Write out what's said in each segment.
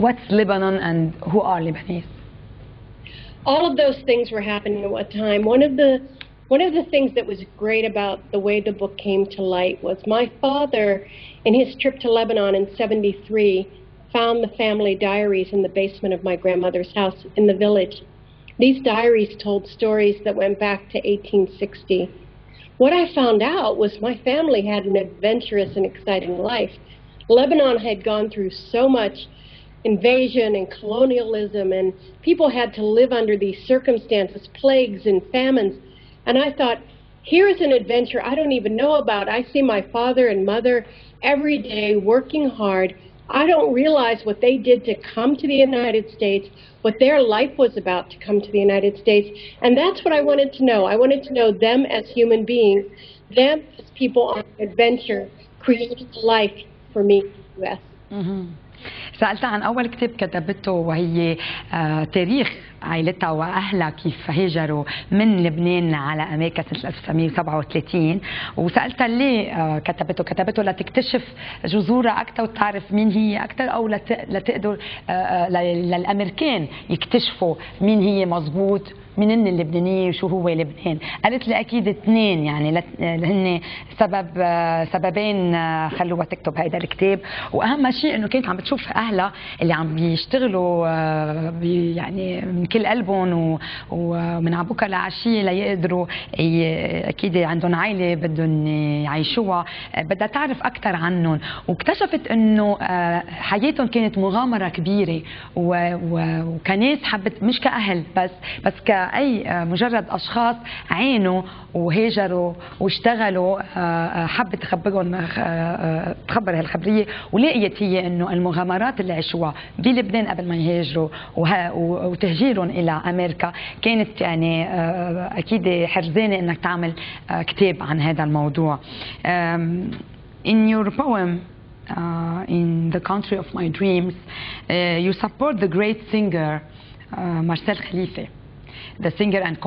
what's Lebanon and who are Lebanese? All of those things were happening at one time. One of the things that was great about the way the book came to light was my father, in his trip to Lebanon in '73, found the family diaries in the basement of my grandmother's house in the village. These diaries told stories that went back to 1860. What I found out was my family had an adventurous and exciting life. Lebanon had gone through so much invasion and colonialism, and people had to live under these circumstances, plagues and famines. And I thought, here's an adventure I don't even know about. I see my father and mother every day working hard. I don't realize what they did to come to the United States, what their life was about to come to the United States. And that's what I wanted to know. I wanted to know them as human beings, them as people on an adventure, creating a life for me in the U.S. سألتها عن أول كتاب كتبته وهي تاريخ عائلتها وأهلها كيف هاجروا من لبنان على أمريكا سنة 1937 وسألتها ليه كتبته لتكتشف جذورها أكثر وتعرف مين هي أكثر أو لتقدر للأمريكان يكتشفوا مين هي مضبوط مين هن اللبنانيين وشو هو لبنان. قالت لي اكيد اثنين يعني هن سببين خلوها تكتب هيدا الكتاب، واهم شيء انه كانت عم بتشوف اهلها اللي عم بيشتغلوا يعني من كل قلبهم ومن على بكره لعشيه ليقدروا اكيد عندهم عائله بدهم يعيشوها، بدها تعرف اكثر عنهم، واكتشفت انه حياتهم كانت مغامره كبيره وكناس حبت مش كاهل بس كأي مجرد أشخاص عانوا وهاجروا واشتغلوا، حبت تخبر هالخبرية، ولقيت هي إنه المغامرات اللي عاشوها بلبنان قبل ما يهاجروا وتهجيرهم إلى أمريكا كانت يعني أكيد حرزانة إنك تعمل كتاب عن هذا الموضوع. In your poem in the country of my dreams, you support the great singer Marcel Khalife, the singer and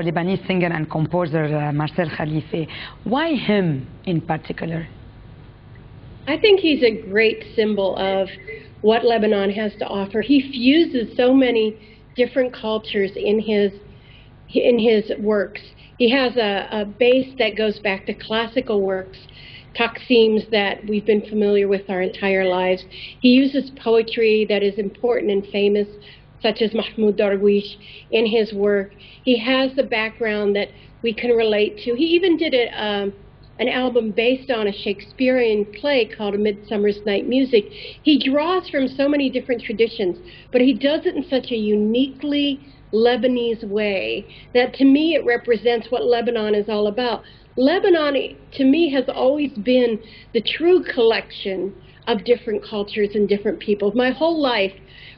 Lebanese singer and composer Marcel Khalife. Why him in particular? I think he's a great symbol of what Lebanon has to offer. He fuses so many different cultures in his works. He has a base that goes back to classical works, Taqsims that we've been familiar with our entire lives. He uses poetry that is important and famous, such as Mahmoud Darwish, in his work. He has the background that we can relate to. He even did an album based on a Shakespearean play called A Midsummer's Night Music. He draws from so many different traditions, but he does it in such a uniquely Lebanese way that to me it represents what Lebanon is all about. Lebanon, to me, has always been the true collection of different cultures and different peoples. My whole life,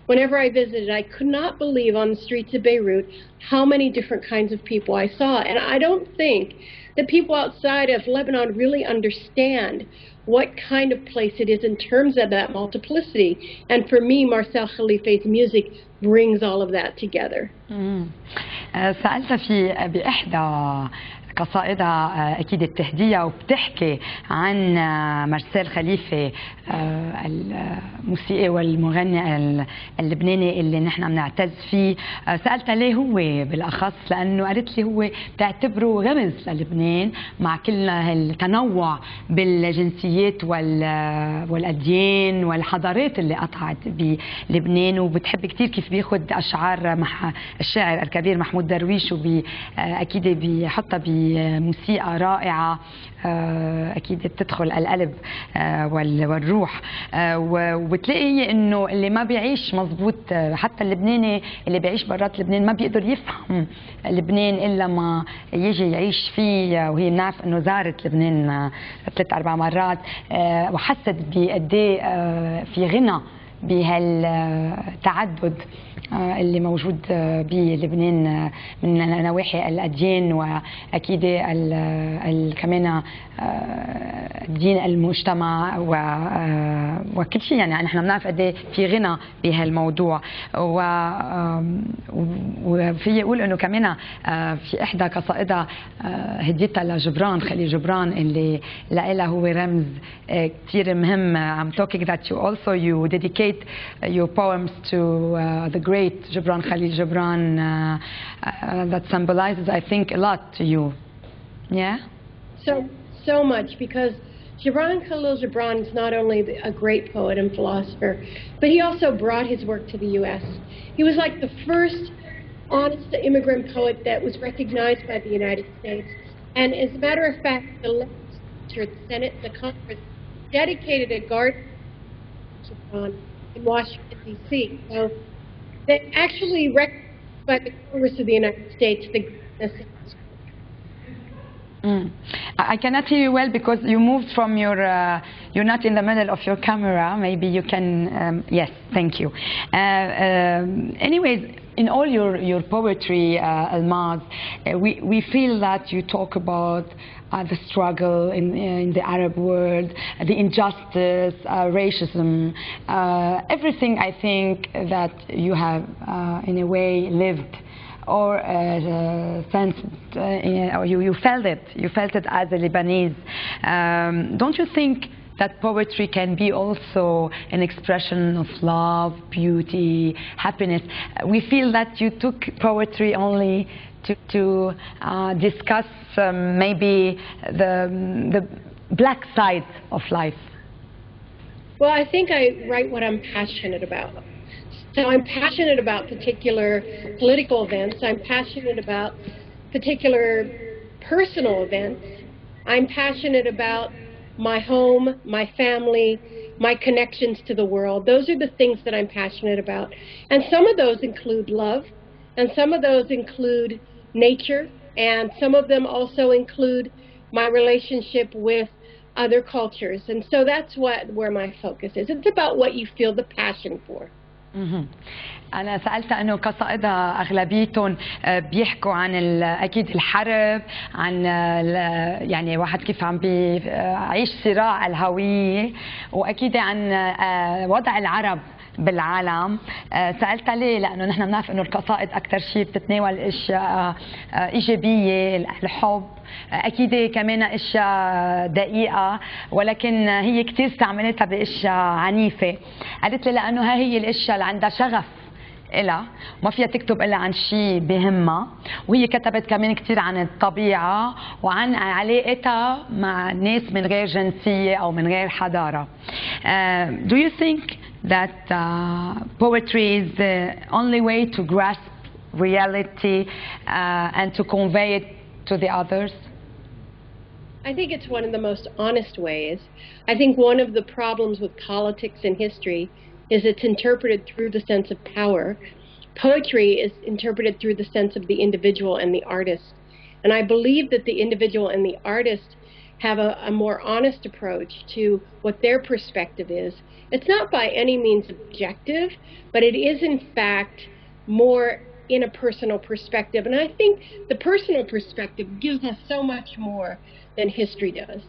whenever I visited, I could not believe on the streets of Beirut how many different kinds of people I saw. And I don't think that people outside of Lebanon really understand what kind of place it is in terms of that multiplicity. And for me, Marcel Khalife's music brings all of that together. سألت بإحدى قصائدها أكيد التهدية وبتحكي عن مارسيل خليفة الموسيقي والمغني اللبناني اللي نحن بنعتز فيه. سألتها ليه هو بالأخص، لأنه قالت لي هو بتعتبره رمز للبنان مع كل التنوع بالجنسيات والأديان والحضارات اللي قطعت بلبنان، وبتحب كتير كيف بياخد أشعار الشاعر الكبير محمود درويش وأكيد بيحطها موسيقى رائعة أكيد بتدخل القلب والروح، وبتلاقي هي إنه اللي ما بيعيش مزبوط، حتى اللبناني اللي بيعيش برات لبنان ما بيقدر يفهم لبنان إلا ما يجي يعيش فيه، وهي بنعرف إنه زارت لبنان 3-4 مرات وحست بقد إيه في غنى بهالتعدد اللي موجود بلبنان من نواحي الأديان، وأكيد كمان دين المجتمع وكل شيء. يعني نحن بنعرف قد ايه في غنى بهالموضوع. وفي اقول انه كمان في احدى قصائدها هديتها لجبران خليل جبران اللي لها هو رمز كثير مهم. I'm talking that you dedicate your poems to the great Gibran Khalil Gibran that symbolizes, I think, a lot to you. Yeah? So much, because Gibran Khalil Gibran is not only a great poet and philosopher, but he also brought his work to the U.S. He was like the first honest immigrant poet that was recognized by the United States. And as a matter of fact, the legislature, the Senate, and the Congress dedicated a garden to Gibran in Washington, D.C. So they actually recognized by the Congress of the United States the greatness of his work. I cannot hear you well because you moved from your, you're not in the middle of your camera. Maybe you can, yes, thank you. Anyways, in all your poetry, Elmaz, we feel that you talk about the struggle in the Arab world, the injustice, racism, everything I think that you have in a way lived or sensed, or you felt it. You felt it as a Lebanese. Don't you think that poetry can be also an expression of love, beauty, happiness? We feel that you took poetry only to discuss maybe the black side of life. Well, I think I write what I'm passionate about. So I'm passionate about particular political events. I'm passionate about particular personal events. I'm passionate about my home, my family, my connections to the world. Those are the things that I'm passionate about. And some of those include love, and some of those include nature, and some of them also include my relationship with other cultures. And so that's where my focus is. It's about what you feel the passion for. أنا سألتها إنه قصائدها أغلبيتهم بيحكوا عن أكيد الحرب، عن يعني واحد كيف عم بيعيش صراع الهوية، وأكيد عن وضع العرب بالعالم. سألتها ليه؟ لأنه نحن بنعرف إنه القصائد أكثر شيء بتتناول أشياء إيجابية، الحب، أكيد كمان أشياء دقيقة، ولكن هي كثير استعملتها بأشياء عنيفة. قالت لي لأنه هي الأشياء اللي عندها شغف إلها، ما فيها تكتب إلا عن شيء بهمها، وهي كتبت كمان كثير عن الطبيعة وعن علاقتها مع ناس من غير جنسية أو من غير حضارة. Do you think that poetry is the only way to grasp reality and to convey it to the others? I think it's one of the most honest ways. I think one of the problems with politics and history is it's interpreted through the sense of power. Poetry is interpreted through the sense of the individual and the artist. And I believe that the individual and the artist have a more honest approach to what their perspective is. It's not by any means objective, but it is in fact more in a personal perspective. And I think the personal perspective gives us so much more than history does.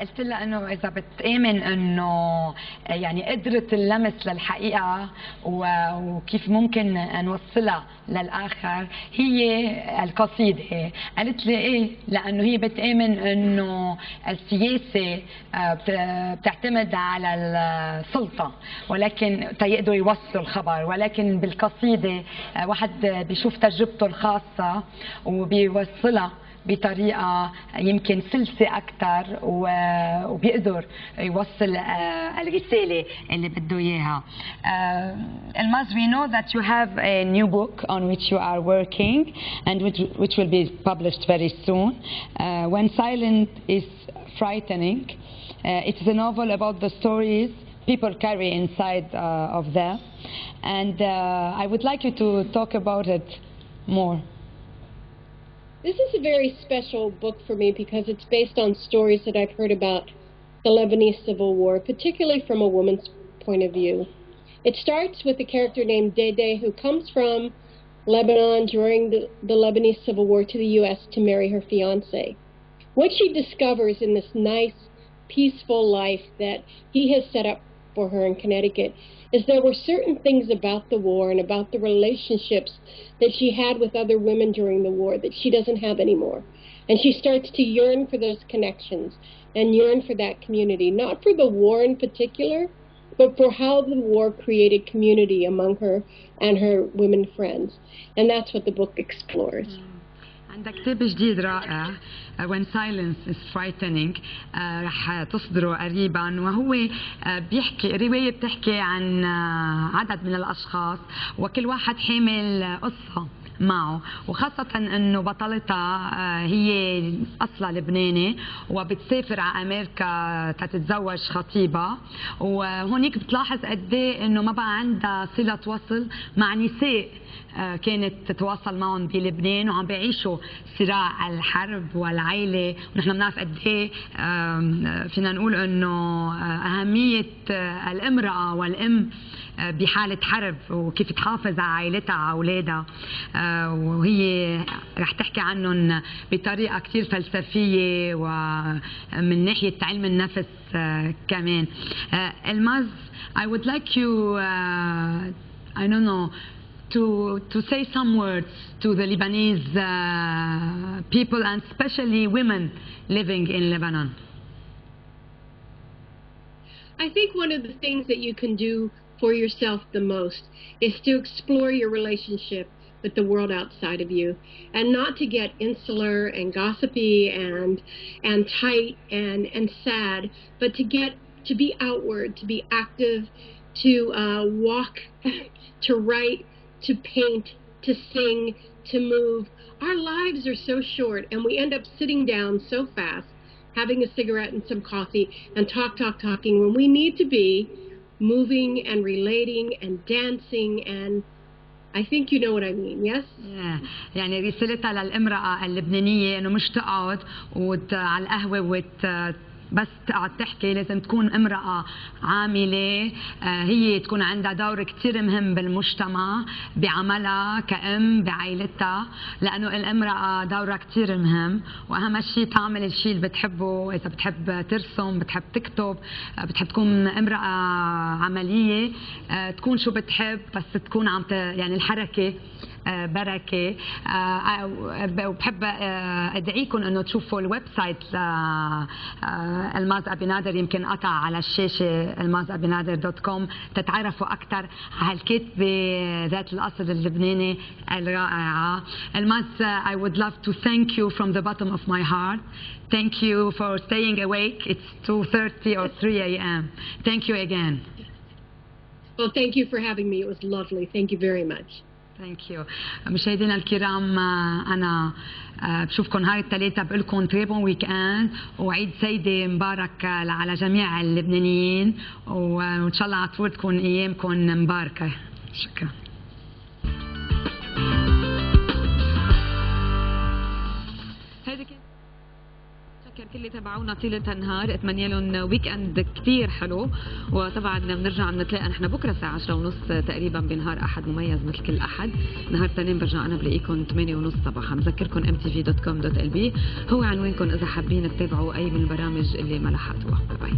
قلت لها انه اذا بتآمن انه يعني قدرة اللمس للحقيقة وكيف ممكن نوصلها للاخر هي القصيدة. قالت لي ايه؟ لانه هي بتآمن انه السياسة بتعتمد على السلطة ولكن تيقدروا يوصلوا الخبر، ولكن بالقصيدة واحد بيشوف تجربته الخاصة وبيوصلها بطريقة يمكن سلسة أكثر وبيقدر يوصل الرسالة اللي بده إياها. Elmaz, we know that you have a new book on which you are working and which will be published very soon. When Silence is Frightening. It's a novel about the stories people carry inside of them. And I would like you to talk about it more. This is a very special book for me because it's based on stories that I've heard about the Lebanese Civil War, particularly from a woman's point of view. It starts with a character named Dede who comes from Lebanon during the Lebanese Civil War to the U.S. to marry her fiancé. What she discovers in this nice, peaceful life that he has set up for her in Connecticut is there were certain things about the war and about the relationships that she had with other women during the war that she doesn't have anymore. And she starts to yearn for those connections and yearn for that community, not for the war in particular, but for how the war created community among her and her women friends. And that's what the book explores. عندك كتاب جديد رائع When Silence is Frightening رح تصدره قريبا وهو بيحكي رواية بتحكي عن عدد من الأشخاص وكل واحد حامل قصة معه وخاصة انه بطلتها هي اصلها لبناني وبتسافر على امريكا تتزوج خطيبها وهونيك بتلاحظ قد ايه انه ما بقى عندها صلة وصل مع نساء كانت تتواصل معهم بلبنان وعم بيعيشوا صراع الحرب والعائله ونحن بنعرف قد ايه فينا نقول انه اهميه الامراه والام بحالة حرب وكيف تحافظ على عائلتها على أولادها وهي رح تحكي عنهم بطريقة كتير فلسفية ومن ناحية علم النفس كمان. Elmaz, I would like you, I don't know, to say some words to the Lebanese people and especially women living in Lebanon. I think one of the things that you can do for yourself the most is to explore your relationship with the world outside of you and not to get insular and gossipy and tight and sad, but to be outward, to be active, to walk, to write, to paint, to sing, to move. Our lives are so short and we end up sitting down so fast, having a cigarette and some coffee and talking when we need to be moving and relating and dancing and I think you know what I mean, yes? Yeah. يعني رسالتها للامرأة اللبنانية انه مش تقعد على القهوة بس تقعد تحكي لازم تكون امرأة عاملة هي تكون عندها دور كتير مهم بالمجتمع بعملها كأم بعائلتها لأنه الامرأة دورها كتير مهم وأهم شيء تعمل الشيء اللي بتحبه إذا بتحب ترسم بتحب تكتب بتحب تكون امرأة عملية تكون شو بتحب بس تكون عم يعني الحركة بركة وبحب ادعيكم انه تشوفوا الويب سايت الماز ابي نادر يمكن قطع على الشاشه elmazabinader.com تتعرفوا اكثر على الكاتبه ذات الاصل اللبناني الرائعه. Elmaz, I would love to thank you from the bottom of my heart. Thank you for staying awake. It's 2:30 or 3 a.m. Thank you again. Well, thank you for having me. It was lovely. Thank you very much. ثانك يو. مشاهدينا الكرام انا بشوفكم هاي الثلاثة بقول لكم تري بون ويك اند وعيد سيدي مبارك على جميع اللبنانيين وان شاء الله على طول تكون ايامكم مباركة. شكرا. كل اللي تابعونا طيلة النهار اتمنى لهم ويك اند كثير حلو وطبعا بنرجع بنتلاقى نحن بكره الساعه 10:30 تقريبا بنهار احد مميز مثل كل احد. نهار اثنين برجع انا بلاقيكم 8:30 صباحا. بذكركم mtv.com.lb هو عنوانكم اذا حابين تتابعوا اي من البرامج اللي ما لحقتوها. باي باي.